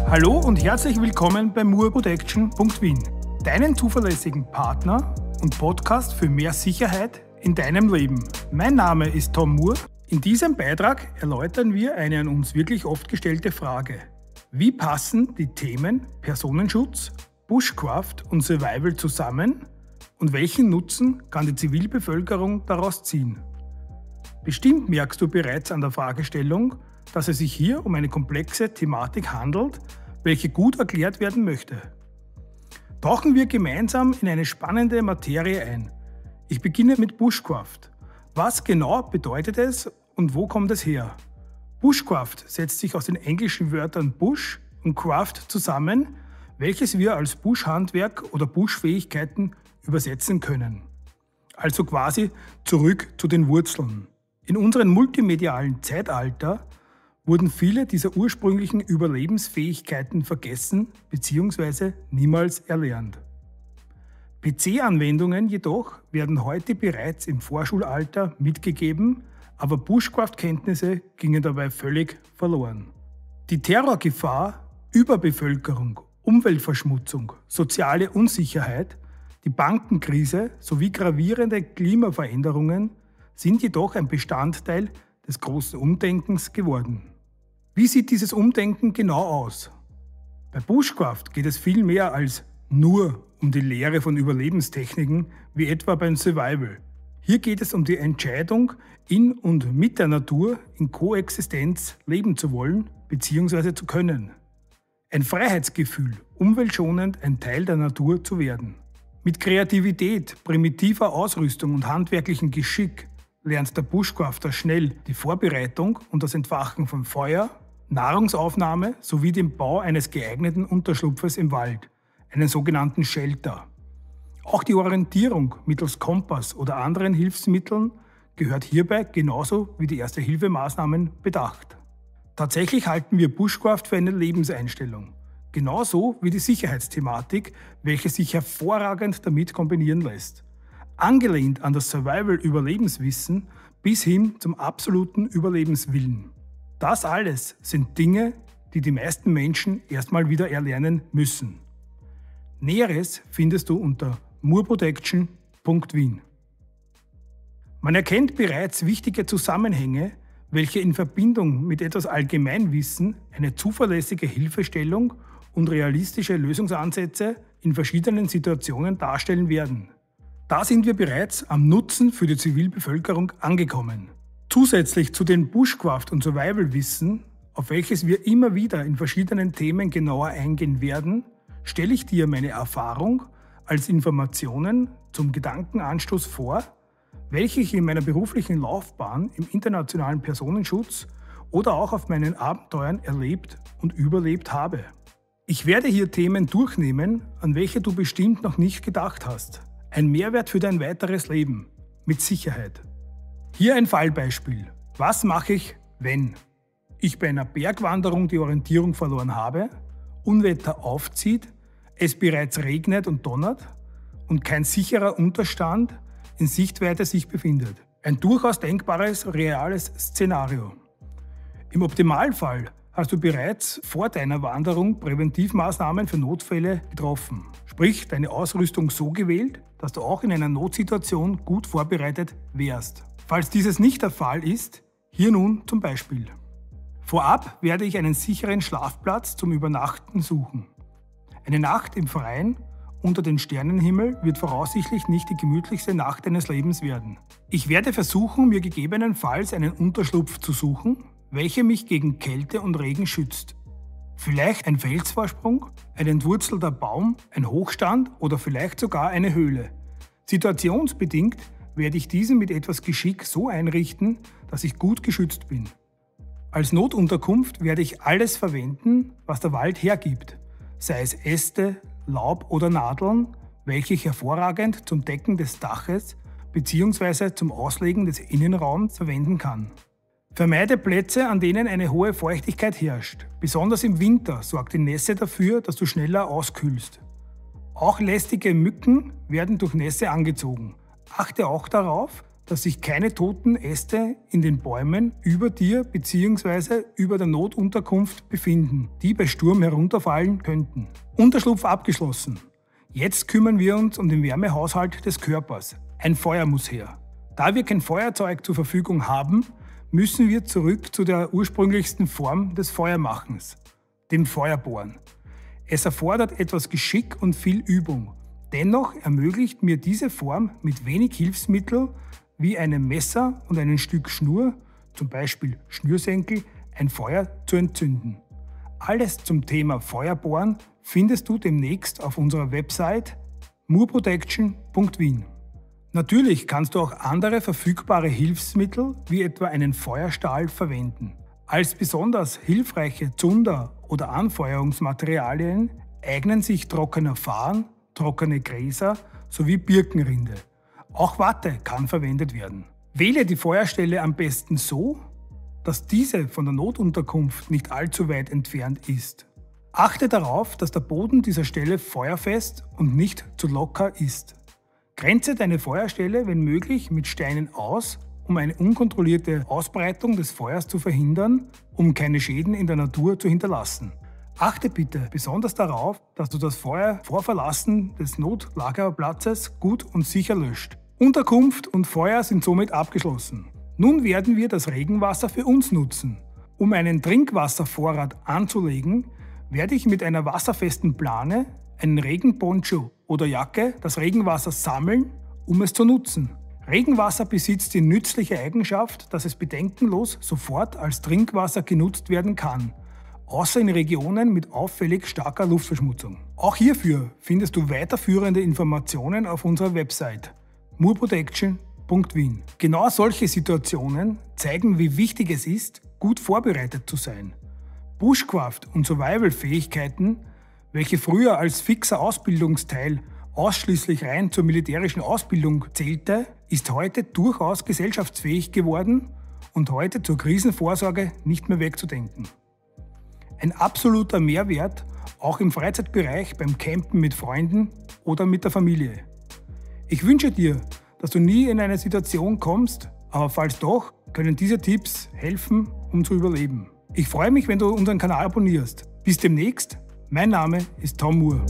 Hallo und herzlich willkommen bei moorprotection.wien, deinen zuverlässigen Partner und Podcast für mehr Sicherheit in deinem Leben. Mein Name ist Tom Moore. In diesem Beitrag erläutern wir eine an uns wirklich oft gestellte Frage. Wie passen die Themen Personenschutz, Bushcraft und Survival zusammen und welchen Nutzen kann die Zivilbevölkerung daraus ziehen? Bestimmt merkst du bereits an der Fragestellung, dass es sich hier um eine komplexe Thematik handelt, welche gut erklärt werden möchte. Tauchen wir gemeinsam in eine spannende Materie ein. Ich beginne mit Bushcraft. Was genau bedeutet es und wo kommt es her? Bushcraft setzt sich aus den englischen Wörtern Bush und Craft zusammen, welches wir als Buschhandwerk oder Buschfähigkeiten übersetzen können. Also quasi zurück zu den Wurzeln. In unserem multimedialen Zeitalter wurden viele dieser ursprünglichen Überlebensfähigkeiten vergessen bzw. niemals erlernt. PC-Anwendungen jedoch werden heute bereits im Vorschulalter mitgegeben, aber Bushcraft-Kenntnisse gingen dabei völlig verloren. Die Terrorgefahr, Überbevölkerung, Umweltverschmutzung, soziale Unsicherheit, die Bankenkrise sowie gravierende Klimaveränderungen sind jedoch ein Bestandteil des großen Umdenkens geworden. Wie sieht dieses Umdenken genau aus? Bei Bushcraft geht es viel mehr als nur um die Lehre von Überlebenstechniken, wie etwa beim Survival. Hier geht es um die Entscheidung, in und mit der Natur in Koexistenz leben zu wollen bzw. zu können. Ein Freiheitsgefühl, umweltschonend ein Teil der Natur zu werden. Mit Kreativität, primitiver Ausrüstung und handwerklichem Geschick lernt der Bushcrafter schnell die Vorbereitung und das Entfachen von Feuer, Nahrungsaufnahme sowie den Bau eines geeigneten Unterschlupfes im Wald, einen sogenannten Shelter. Auch die Orientierung mittels Kompass oder anderen Hilfsmitteln gehört hierbei genauso wie die Erste-Hilfe-Maßnahmen bedacht. Tatsächlich halten wir Bushcraft für eine Lebenseinstellung, genauso wie die Sicherheitsthematik, welche sich hervorragend damit kombinieren lässt. Angelehnt an das Survival-Überlebenswissen bis hin zum absoluten Überlebenswillen. Das alles sind Dinge, die die meisten Menschen erstmal wieder erlernen müssen. Näheres findest du unter moorprotection.wien. Man erkennt bereits wichtige Zusammenhänge, welche in Verbindung mit etwas Allgemeinwissen eine zuverlässige Hilfestellung und realistische Lösungsansätze in verschiedenen Situationen darstellen werden. Da sind wir bereits am Nutzen für die Zivilbevölkerung angekommen. Zusätzlich zu den Bushcraft- und Survival-Wissen, auf welches wir immer wieder in verschiedenen Themen genauer eingehen werden, stelle ich dir meine Erfahrung als Informationen zum Gedankenanstoß vor, welche ich in meiner beruflichen Laufbahn im internationalen Personenschutz oder auch auf meinen Abenteuern erlebt und überlebt habe. Ich werde hier Themen durchnehmen, an welche du bestimmt noch nicht gedacht hast. Ein Mehrwert für dein weiteres Leben, mit Sicherheit. Hier ein Fallbeispiel. Was mache ich, wenn ich bei einer Bergwanderung die Orientierung verloren habe, Unwetter aufzieht, es bereits regnet und donnert und kein sicherer Unterstand in Sichtweite sich befindet? Ein durchaus denkbares, reales Szenario. Im Optimalfall hast du bereits vor deiner Wanderung Präventivmaßnahmen für Notfälle getroffen. Sprich, deine Ausrüstung so gewählt, dass du auch in einer Notsituation gut vorbereitet wärst. Falls dieses nicht der Fall ist, hier nun zum Beispiel. Vorab werde ich einen sicheren Schlafplatz zum Übernachten suchen. Eine Nacht im Freien unter den Sternenhimmel wird voraussichtlich nicht die gemütlichste Nacht deines Lebens werden. Ich werde versuchen, mir gegebenenfalls einen Unterschlupf zu suchen, welcher mich gegen Kälte und Regen schützt. Vielleicht ein Felsvorsprung, ein entwurzelter Baum, ein Hochstand oder vielleicht sogar eine Höhle. Situationsbedingt werde ich diesen mit etwas Geschick so einrichten, dass ich gut geschützt bin. Als Notunterkunft werde ich alles verwenden, was der Wald hergibt, sei es Äste, Laub oder Nadeln, welche ich hervorragend zum Decken des Daches bzw. zum Auslegen des Innenraums verwenden kann. Vermeide Plätze, an denen eine hohe Feuchtigkeit herrscht. Besonders im Winter sorgt die Nässe dafür, dass du schneller auskühlst. Auch lästige Mücken werden durch Nässe angezogen. Achte auch darauf, dass sich keine toten Äste in den Bäumen über dir bzw. über der Notunterkunft befinden, die bei Sturm herunterfallen könnten. Unterschlupf abgeschlossen. Jetzt kümmern wir uns um den Wärmehaushalt des Körpers. Ein Feuer muss her. Da wir kein Feuerzeug zur Verfügung haben, müssen wir zurück zu der ursprünglichsten Form des Feuermachens, dem Feuerbohren. Es erfordert etwas Geschick und viel Übung. Dennoch ermöglicht mir diese Form mit wenig Hilfsmittel wie einem Messer und einem Stück Schnur, zum Beispiel Schnürsenkel, ein Feuer zu entzünden. Alles zum Thema Feuerbohren findest du demnächst auf unserer Website moorprotection.wien. Natürlich kannst du auch andere verfügbare Hilfsmittel wie etwa einen Feuerstahl verwenden. Als besonders hilfreiche Zunder- oder Anfeuerungsmaterialien eignen sich trockener Farn, trockene Gräser sowie Birkenrinde. Auch Watte kann verwendet werden. Wähle die Feuerstelle am besten so, dass diese von der Notunterkunft nicht allzu weit entfernt ist. Achte darauf, dass der Boden dieser Stelle feuerfest und nicht zu locker ist. Grenze deine Feuerstelle, wenn möglich, mit Steinen aus, um eine unkontrollierte Ausbreitung des Feuers zu verhindern, um keine Schäden in der Natur zu hinterlassen. Achte bitte besonders darauf, dass du das Feuer vor Verlassen des Notlagerplatzes gut und sicher löscht. Unterkunft und Feuer sind somit abgeschlossen. Nun werden wir das Regenwasser für uns nutzen. Um einen Trinkwasservorrat anzulegen, werde ich mit einer wasserfesten Plane, einen Regenponcho oder Jacke das Regenwasser sammeln, um es zu nutzen. Regenwasser besitzt die nützliche Eigenschaft, dass es bedenkenlos sofort als Trinkwasser genutzt werden kann, außer in Regionen mit auffällig starker Luftverschmutzung. Auch hierfür findest du weiterführende Informationen auf unserer Website moorprotection.wien. Genau solche Situationen zeigen, wie wichtig es ist, gut vorbereitet zu sein. Bushcraft- und Survival-Fähigkeiten, welche früher als fixer Ausbildungsteil ausschließlich rein zur militärischen Ausbildung zählte, ist heute durchaus gesellschaftsfähig geworden und heute zur Krisenvorsorge nicht mehr wegzudenken. Ein absoluter Mehrwert auch im Freizeitbereich beim Campen mit Freunden oder mit der Familie. Ich wünsche dir, dass du nie in eine Situation kommst, aber falls doch, können diese Tipps helfen, um zu überleben. Ich freue mich, wenn du unseren Kanal abonnierst. Bis demnächst, mein Name ist Tom Moore.